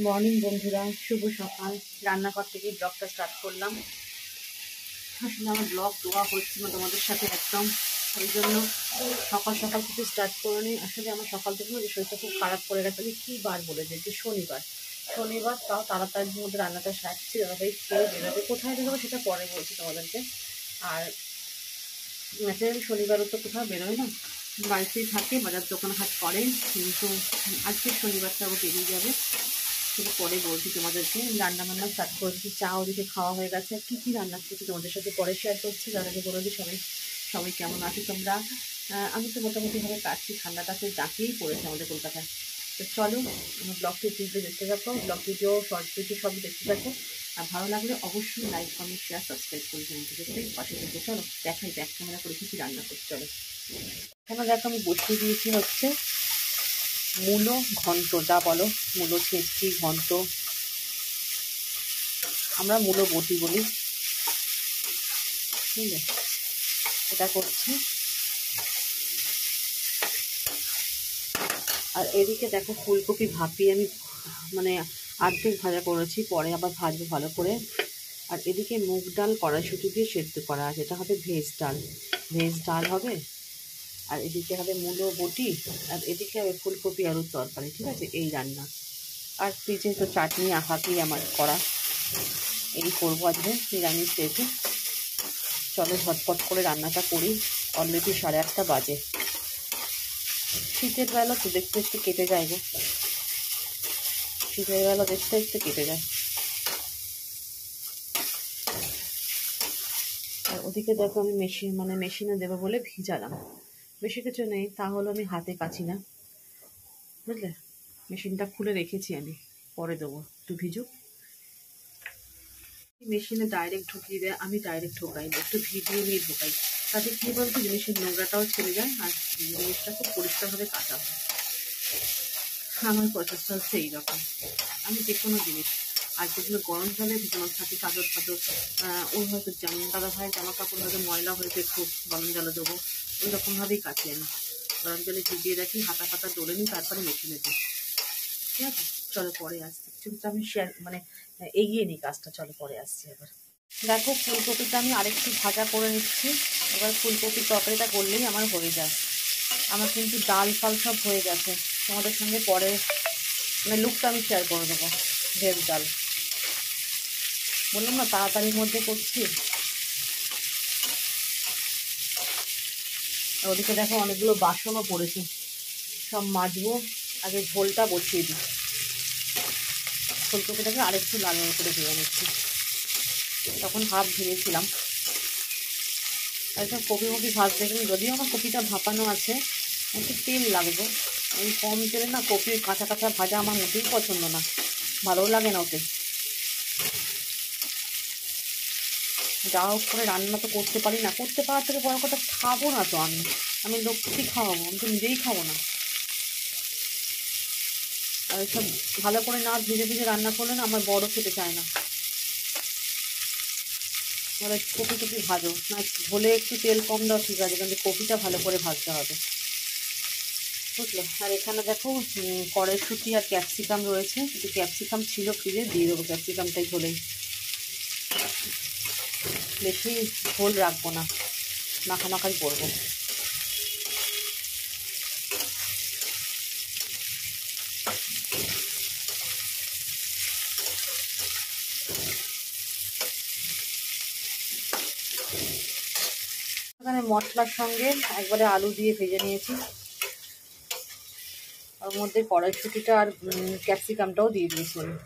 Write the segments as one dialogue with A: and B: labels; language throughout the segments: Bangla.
A: মর্নিং বন্ধুরা, শুভ সকাল। রান্নাঘর থেকে ব্লগটা স্টার্ট করলাম। আসলে আমার ব্লগ দেওয়া হচ্ছে না তোমাদের সাথে একদম, ওই জন্য সকাল সকাল কিছু স্টার্ট করে নিই। আসলে আমার সকাল থেকে যে শরীরটা খুব খারাপ করে গেছে। আমি কী বার বলে যে শনিবার তাও তাড়াতাড়ির মধ্যে রান্নাটা সারছি, দাদাভাই খেয়ে বেরোবে। কোথায় বেরোবে সেটা পরে বলছি তোমাদেরকে। আর ন্যাচারালি শনিবারও তো কোথাও বেরোয় না, বাড়িতেই থাকে, বাজার দোকানহাট করে। কিন্তু আজকে শনিবারটা ও বেরিয়ে যাবে, সেটা পরে বলছি তোমাদেরকে। রান্না বান্না স্টার্ট করেছি, চা ওদিকে খাওয়া হয়ে গেছে। কী কী রান্না করছি তোমাদের সাথে পরে শেয়ার করছি। যার আগে বলে দিই সবাই কেমন আছে তোমরা। আমি তো মোটামুটিভাবে কাটছি, ঠান্ডাটা খুব জাঁকিয়েই পড়েছে আমাদের কলকাতায়। তো চলো আমার ব্লগটি ভিডিও দেখতে থাকো, ব্লগ ভিডিও, শর্ট ভিডিও সবই দেখতে থাকো। আর ভালো লাগলে অবশ্যই লাইক, কমেন্ট, শেয়ার, সাবস্ক্রাইব করে আমাকে দেখতে পাশে থেকে। চলো দেখাই ব্যাক ক্যামেরা করে কী কী রান্না করছি। চলো এখানে দেখো আমি বসিয়ে দিয়েছি হচ্ছে মূলো ঘন্ট, যা বলো, মূলো ছেঁচকি ঘন্ট, আমরা মূলো বটি বলি, ঠিক আছে। এটা করছি। আর এদিকে দেখো ফুলকপি ভাপিয়ে আমি মানে অর্ধেক ভাজা করেছি, পরে আবার ভাজবো ভালো করে। আর এদিকে মুগ ডাল কড়াইশুঁটি দিয়ে সেদ্ধ করা আছে, এটা হবে ভেজ ডাল হবে। আর এদিকে হবে মূলো বটি, আর এদিকে হবে ফুলকপি আলুর তরকারি, ঠিক আছে। এই রান্না। আর ফ্রিজে তো চাটনি আঁকাতেই আমার করা, এই করবো আজকে নিরামিষ রেখে। চলো ঝটপট করে রান্নাটা করি। অলরেডি 8:30 বাজে। শীতের বেলা তো দেখতে দেখতে কেটে যায় গো, শীতের বেলা দেখতে দেখতে কেটে যায়। আর ওদিকে দেখো আমি মেশিনে দেবো বলে ভিজালাম। বেশি কিছু নেই, তাহলে আমি হাতে কাছি না, বুঝলে। মেশিনটা খুলে রেখেছি আমি, পরে দেবো, একটু ভিজুক। মেশিনে ডাইরেক্ট ঢুকিয়ে দেয়, আমি ডাইরেক্ট ঢোকাই না, একটু ভিজিয়ে নিয়ে ঢোকাই। তাতে কী বলতো, জিনিসের নোংরাটাও ছেড়ে যায় আর জিনিসটা খুব পরিষ্কারভাবে কাটা হয়। আমার প্রচেষ্টা হচ্ছে এইরকম। আমি যে কোনো জিনিস, আর যেগুলো গরম জলে ভিজানো থাকে, চাদর ওই হয়তো দাদা ভাই জামা কাপড় হয়তো ময়লা হয়েছে, খুব গরম জলে দেবো, ওই রকমভাবেই কাটি আমি। গরম জলে ভিজিয়ে রাখি, হাতা ফাতা ডলে নিই, তারপরে মেশিনে দিই, ঠিক আছে। চলো পরে আসছি, কিন্তু আমি এগিয়ে নিই কাজটা। চলো পরে আসছি। এবার দেখো ফুলকপিটা আমি আরেকটু ভাজা করে নিচ্ছি। এবার ফুলকপির তরকারিটা করলেই আমার হয়ে যায়। আমার কিন্তু ডাল ফাল সব হয়ে গেছে, তোমাদের সঙ্গে পরে লুকটা আমি শেয়ার করে দেবো। ভেজ ডাল বললাম না, তাড়াতাড়ির মধ্যে করছি। ওদিকে দেখো অনেকগুলো বাসনও পড়েছে, সব মাজবো। আগে ঝোলটা বসিয়ে দিই। ফুলকপিটাকে আরেকটু লাল লাল করে ভেজে নিচ্ছি, তখন হাফ ভেজেছিলাম। আর সব কপি ভাজতে গেলে, যদিও আমার কপিটা ভাপানো আছে, একটু তেল লাগবে। ওই কম তেলে না কপি কাঁচা কাঁচা ভাজা আমার মোটেই পছন্দ না, ভালোও লাগে না ওতে। যা হোক করে রান্না তো করতে পারি না, করতে পারার থেকে বড় কথা খাবো না তো আমি লোককে খাওয়াবো, আমি তো নিজেই খাবো না। আর এসব ভালো করে না ভিজে ভিজে রান্না করলে না আমার বড় খেতে চায় না। ওরা কপি ভাজো না, ঝোলে একটু তেল কম দাও ঠিক আছে, কিন্তু কপিটা ভালো করে ভাজতে হবে, বুঝলে। আর এখানে দেখো কড়াইশুঁটি আর ক্যাপসিকাম রয়েছে, কিন্তু ক্যাপসিকাম ছিল ফ্রিজে, দিয়ে দেবো ক্যাপসিকামটাই ঝোলেই। বেশি ঝোল রাখবো না, মাখামাখাই করবো। এখানে মশলার সঙ্গে একবারে আলু দিয়ে ভেজে নিয়েছি, ওর মধ্যে কড়াইশুঁটিটা আর ক্যাপসিকামটাও দিয়ে দিয়েছি আমি।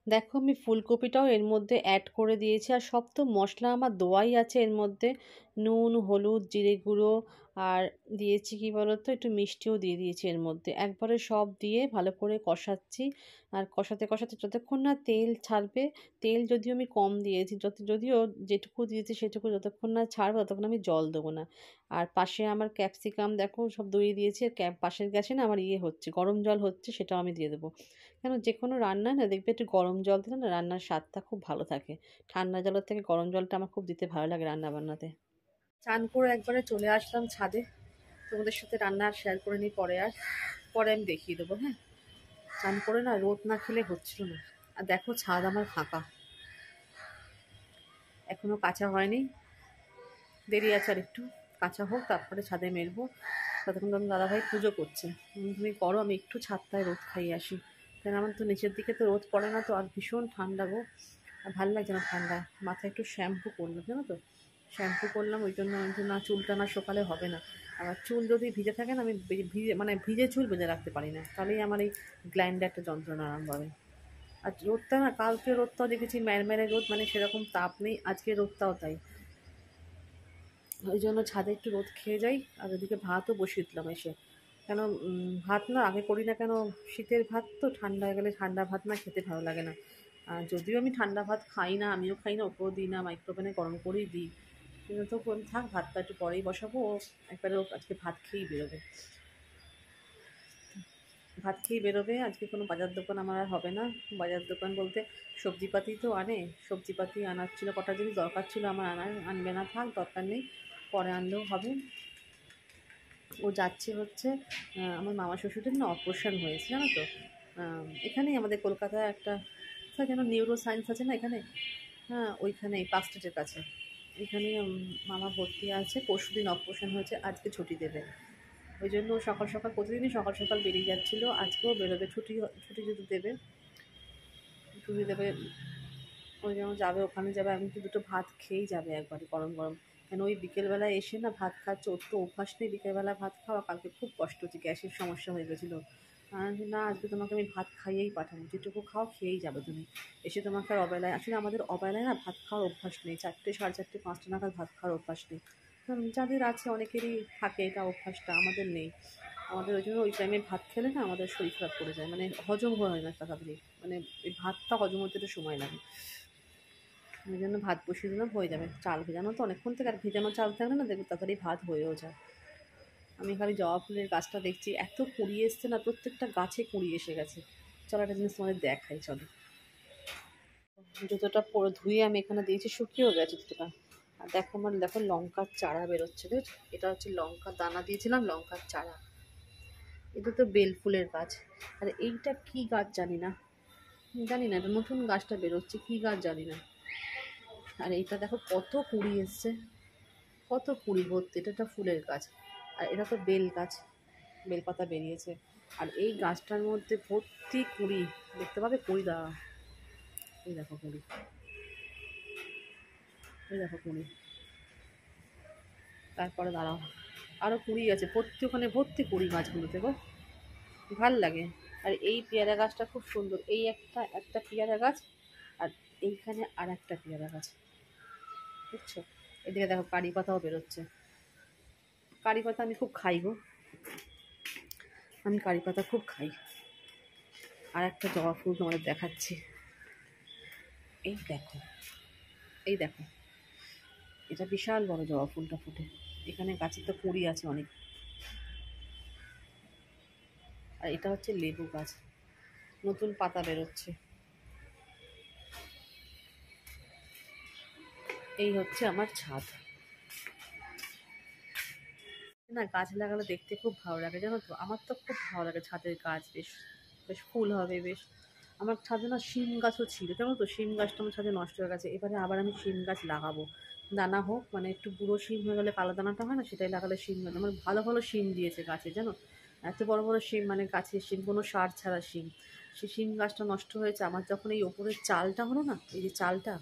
A: দেখো আমি ফুলকপিটাও এর মধ্যে অ্যাড করে দিয়েছি, আর সব তো মশলা আমার দেওয়াই আছে এর মধ্যে। নুন, হলুদ, জিরে গুঁড়ো, আর দিয়েছি কি বলো তো, একটু মিষ্টিও দিয়ে দিয়েছি এর মধ্যে। একবারে সব দিয়ে ভালো করে কষাচ্ছি, আর কষাতে কষাতে যতক্ষণ না তেল ছাড়বে, তেল যদিও আমি কম দিয়েছি, যদিও যেটুকু দিয়েছি সেটুকু যতক্ষণ না ছাড়বে ততক্ষণ আমি জল দেবো না। আর পাশে আমার ক্যাপসিকাম দেখো সব দইয়ে দিয়েছি, আর পাশের গ্যাসে না আমার হচ্ছে গরম জল হচ্ছে, সেটাও আমি দিয়ে দেবো। কেন যে কোনো রান্নায় না দেখবে একটু গরম জল দিলে না রান্নার স্বাদটা খুব ভালো থাকে। ঠান্ডা জলের থেকে গরম জলটা আমার খুব দিতে ভালো লাগে রান্না বান্নাতে। চান করে একবারে চলে আসলাম ছাদে, তোমাদের সাথে রান্না আর শেয়ার করে নিই পরে, আর পরে আমি দেখিয়ে দেবো। হ্যাঁ, চান করে না রোদ না খেলে হচ্ছিল না। আর দেখো ছাদ আমার ফাঁকা, এখনো কাঁচা হয়নি, দেরি আছে আর একটু, কাঁচা হোক তারপরে ছাদে মেলবো। ততক্ষণ তো দাদাভাই পুজো করছে। তুমি করো, আমি একটু ছাদটায় রোদ খাইয়ে আসি, কেন আমার তো নিচের দিকে তো রোদ পড়ে না, তো আর ভীষণ ঠান্ডা গো, আর ভালো লাগছে না ঠান্ডা। মাথায় একটু শ্যাম্পু করলাম জানো তো, শ্যাম্পু করলাম ওই জন্য না চুলটা না সকালে হবে না। আবার চুল যদি ভিজে থাকে না, আমি ভিজে মানে ভিজে চুল বেঁধে রাখতে পারি না, তাহলেই আমার এই গ্ল্যান্ডে একটা যন্ত্রণা আরম্ভ হবে। আর রোদটা না, কালকে রোদটাও দেখেছি ম্যারম্যারে রোদ, মানে সেরকম তাপ নেই, আজকে রোদটাও তাই। ওই জন্য ছাদে একটু রোদ খেয়ে যাই, আর ওদিকে ভাতও বসিয়ে দিলাম এসে। কেন ভাত না আগে করি না কেন, শীতের ভাত তো ঠান্ডা হয়ে গেলে ঠান্ডা ভাত না খেতে ভালো লাগে না। আর যদিও আমি ঠান্ডা ভাত খাই না, আমিও খাই না, ওপরেও দিই না, মাইক্রোওভেনে গরম করেই দিই। কিন্তু তো থাক, ভাতটা একটু পরেই বসাবো, ও একবারে ও আজকে ভাত খেয়েই বেরোবে। ভাত খেয়েই বেরোবে, আজকে কোনো বাজার দোকান আমার আর হবে না। বাজার দোকান বলতে সবজিপাতি তো আনে, সবজিপাতি আনার ছিল, কটা জিনিস দরকার ছিল আমার আনার, আনবে না, থাক দরকার নেই, পরে আনলেও হবে। ও যাচ্ছে হচ্ছে আমার মামা শ্বশুরের না অপারেশন হয়েছে জানো তো, এখানেই আমাদের কলকাতায় একটা কোথায় যেন নিউরো সায়েন্স আছে না এখানে, হ্যাঁ ওইখানে পার্ক স্ট্রিটের কাছে। এখানে মামা ভর্তি আছে, পরশুদিন অপারেশন হয়েছে, আজকে ছুটি দেবে। ওই জন্য ও সকাল সকাল প্রতিদিনই সকাল সকাল বেরিয়ে যাচ্ছিলো, আজকেও বেরোবে, ছুটি ছুটি যদি দেবে, ছুটি দেবে, ওই জন্য যাবে, ওখানে যাবে। আমি তো দুটো ভাত খেয়েই যাবে একবারে গরম গরম, কেন ওই বিকেলবেলায় এসে না ভাত খাচ্ছে, ওর তো অভ্যাস নেই বিকেলবেলা ভাত খাওয়া, কালকে খুব কষ্ট হচ্ছে, গ্যাসের সমস্যা হয়ে গেছিলো। না আজকে তোমাকে আমি ভাত খাইয়েই পাঠাবো, যেটুকু খাও খেয়েই যাবে তুমি, এসে তোমাকে আর অবেলায়, আসলে আমাদের অবেলায় না ভাত খাওয়ার অভ্যাস নেই, 4টে, 4:30, 5টা নাগাদ ভাত খাওয়ার অভ্যাস নেই। যাদের আছে অনেকেরই থাকে এটা অভ্যাসটা, আমাদের নেই। আমাদের ওই জন্য ওই টাইমে ভাত খেলে না আমাদের শরীর খারাপ করে যায়, মানে হজম হয় না তাড়াতাড়ি, মানে এই ভাতটা হজম হতে একটু সময় লাগে। ওই জন্য ভাত বসিয়ে দিলাম, হয়ে যাবে। চাল ভেজানো তো অনেকক্ষণ থেকে, আর ভেজানো চাল থাকলে না দেখবে তাড়াতাড়ি ভাত হয়েও যায়। আমি খালি জবা ফুলের গাছটা দেখছি, এত কুড়ি এসছে না, প্রত্যেকটা গাছে কুড়ি এসে গেছে। চলো একটা জিনিস তোমাদের দেখাই, চলো। জুতোটা পরে ধুয়ে আমি এখানে দিয়েছি, শুকিয়েও গেছে জুতোটা। আর দেখো আমার, দেখো লঙ্কার চারা বেরোচ্ছে, দেখছো, এটা হচ্ছে লঙ্কা দানা দিয়েছিলাম, লঙ্কার চারা। এটা তো বেল ফুলের গাছ। আর এইটা কি গাছ জানি না, জানি না, এটা নতুন গাছটা বেরোচ্ছে, কি গাছ জানি না। আর এইটা দেখো কত কুড়ি এসছে, কত কুড়ি ভর্তি, এটা একটা ফুলের গাছ। আর এটা তো বেল গাছ, বেলপাতা বেরিয়েছে। আর এই গাছটার মধ্যে ভর্তি কুড়ি, দেখতে পাবে কুড়ি দেওয়া, এই দেখো কুড়ি, এই দেখো কুড়ি। তারপরে দাঁড়াও, আরও কুড়ি আছে, ভর্তি ওখানে ভর্তি কুড়ি গাছগুলোতে গো, ভাল লাগে। আর এই পেয়ারা গাছটা খুব সুন্দর, এই একটা একটা পেয়ারা গাছ, আর এইখানে আর একটা পেয়ারা গাছ, বুঝছো। এদিকে দেখো কারি পাতাও বেরোচ্ছে, কারি পাতা আমি খুব খাই গো, আমি কারি পাতা খুব খাই। আর একটা জবা ফুল তোমাদের দেখাচ্ছি, এই দেখো, এই দেখো, এটা বিশাল বড় জবা ফুলটা ফুটে, এখানে গাছের তো কুঁড়ি আছে অনেক। আর এটা হচ্ছে লেবু গাছ, নতুন পাতা বেরোচ্ছে। এই হচ্ছে আমার ছাদ। না গাছ লাগালে দেখতে খুব ভালো লাগে জানো তো, আমার তো খুব ভালো লাগে ছাদের গাছ, বেশ বেশ ফুল হবে বেশ। আমার ছাদে না শিম গাছও ছিল জানো তো, শিম গাছটা আমার ছাদে নষ্ট হয়ে গেছে, এবারে আবার আমি শিম গাছ লাগাবো। দানা হোক, মানে একটু বুড়ো শিম হয়ে গেলে কালো দানাটা হয় না, সেটাই লাগালে শিম গাছ আমার ভালো ভালো শিম দিয়েছে গাছে জানো, এত বড় বড় শিম, মানে গাছের শিম, কোনো সার ছাড়া শিম। সেই শিম গাছটা নষ্ট হয়েছে আমার, যখন এই ওপরের চালটা হলো না, এই যে চালটা,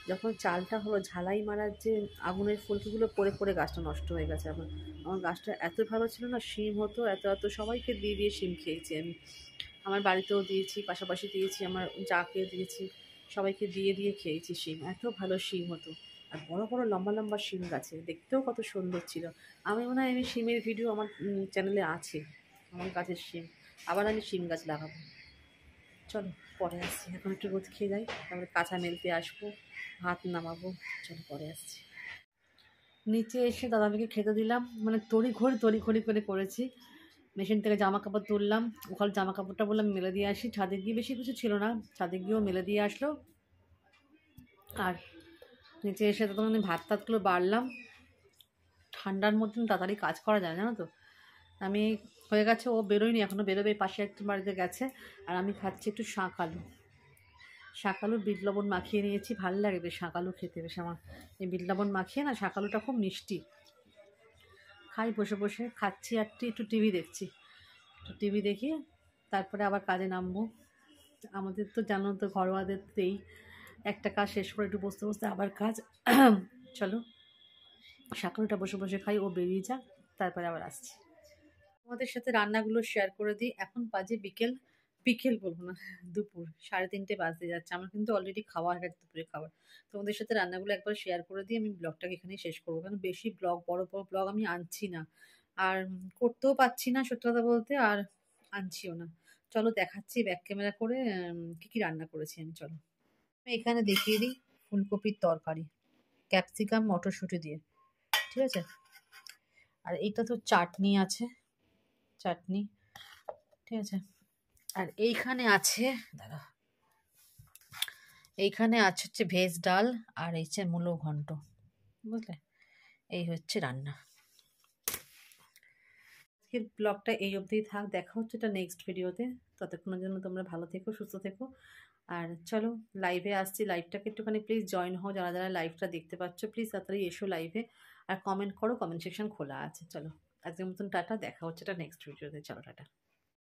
A: যখন চালটা হলো ঝালাই মারার যে আগুনের ফুলকিগুলো পড়ে পড়ে গাছটা নষ্ট হয়ে গেছে। আমার আমার গাছটা এত ভালো ছিল না, শিম হতো এত এত, সবাইকে দিয়ে দিয়ে শিম খেয়েছি আমি। আমার বাড়িতেও দিয়েছি, পাশাপাশি দিয়েছি, আমার যাকে দিয়েছি, সবাইকে দিয়ে দিয়ে খেয়েছি শিম। এত ভালো শিম হতো, আর বড় বড় লম্বা লম্বা শিম গাছে, দেখতেও কত সুন্দর ছিল। আমি মনে হয় আমি শিমের ভিডিও আমার চ্যানেলে আছে, আমার গাছের শিম। আবার আমি শিম গাছ লাগাবো। চলো পরে আসছি, এখন একটু রোদ খেয়ে যাই, তারপরে কাঁচা মেলতে আসবো, ভাত নামাবো। চলো পরে আসছি। নিচে এসে দাদাকে খেতে দিলাম, মানে তড়িঘড়ি করে করেছি। মেশিন থেকে জামা কাপড় তুললাম, ওখানে জামা কাপড়টা বললাম মেলে দিয়ে আসি, ছাদে গিয়ে বেশি কিছু ছিল না, ছাদে গিয়েও মেলে দিয়ে আসলো। আর নিচে এসে তখন আমি ভাত টাতগুলো বাড়লাম। ঠান্ডার মধ্যে তাড়াতাড়ি কাজ করা যায়, জানো তো। আমি হয়ে গেছে, ও বেরোয়নি এখনও, বেরোবে, পাশে একটা বাড়িতে গেছে। আর আমি খাচ্ছি একটু শাঁক আলু। শাঁক আলুর বিট লবণ মাখিয়ে নিয়েছি, ভালো লাগে বেশ শাঁক আলু খেতে, বেশ আমার এই বিট লবণ মাখিয়ে না, শাঁক আলুটা খুব মিষ্টি। খাই বসে বসে খাচ্ছি আর একটু টিভি দেখছি, একটু টিভি দেখি, তারপরে আবার কাজে নামবো। আমাদের তো জানো তো, ঘরোয়াদেরতেই একটা কাজ শেষ করে একটু বসতে বসতে আবার কাজ। চলো শাঁকালুটা বসে বসে খাই, ও বেরিয়ে যাক, তারপরে আবার আসছি। তোমাদের সাথে রান্নাগুলো শেয়ার করে দিই। এখন বাজে বিকেল, বিকেল বলবো না, দুপুর 3:30 বাজতে যাচ্ছে। আমার কিন্তু অলরেডি খাওয়া হয়ে গেছে, দুপুরে খাবার। তোমাদের সাথে রান্নাগুলো একবার শেয়ার করে দিই, আমি ব্লগটাকে এখানেই শেষ করবো, কারণ বেশি ব্লগ, বড় বড় ব্লগ আমি আনছি না, আর করতেও পারছি না সত্যি কথা বলতে, আর আনছিও না। চলো দেখাচ্ছি ব্যাক ক্যামেরা করে কি কি রান্না করেছি আমি। চলো আমি এখানে দেখিয়ে দিই, ফুলকপির তরকারি, ক্যাপসিকাম মটরশুঁটি দিয়ে, ঠিক আছে। আর এইটা তো চাটনি আছে, চাটনি, ঠিক আছে। আর এইখানে আছে, দাঁড়া, এইখানে আছে হচ্ছে ভেজ ডাল, আর এই হচ্ছে মূলো ঘন্ট, বুঝলে। এই হচ্ছে রান্না। আজকের ব্লগটা এই অবধিই থাক, দেখা হচ্ছে এটা নেক্সট ভিডিওতে। ততক্ষণের জন্য তোমরা ভালো থেকো, সুস্থ থেকো। আর চলো লাইভে আসছি, লাইভটাকে একটুখানি প্লিজ জয়েন হও, যারা যারা লাইভটা দেখতে পাচ্ছ প্লিজ তাড়াতাড়ি এসো লাইভে, আর কমেন্ট করো, কমেন্ট সেকশন খোলা আছে। চলো আজকের মতন টাটা, দেখা হচ্ছে এটা নেক্সট ভিডিওতে, চলো টাটা।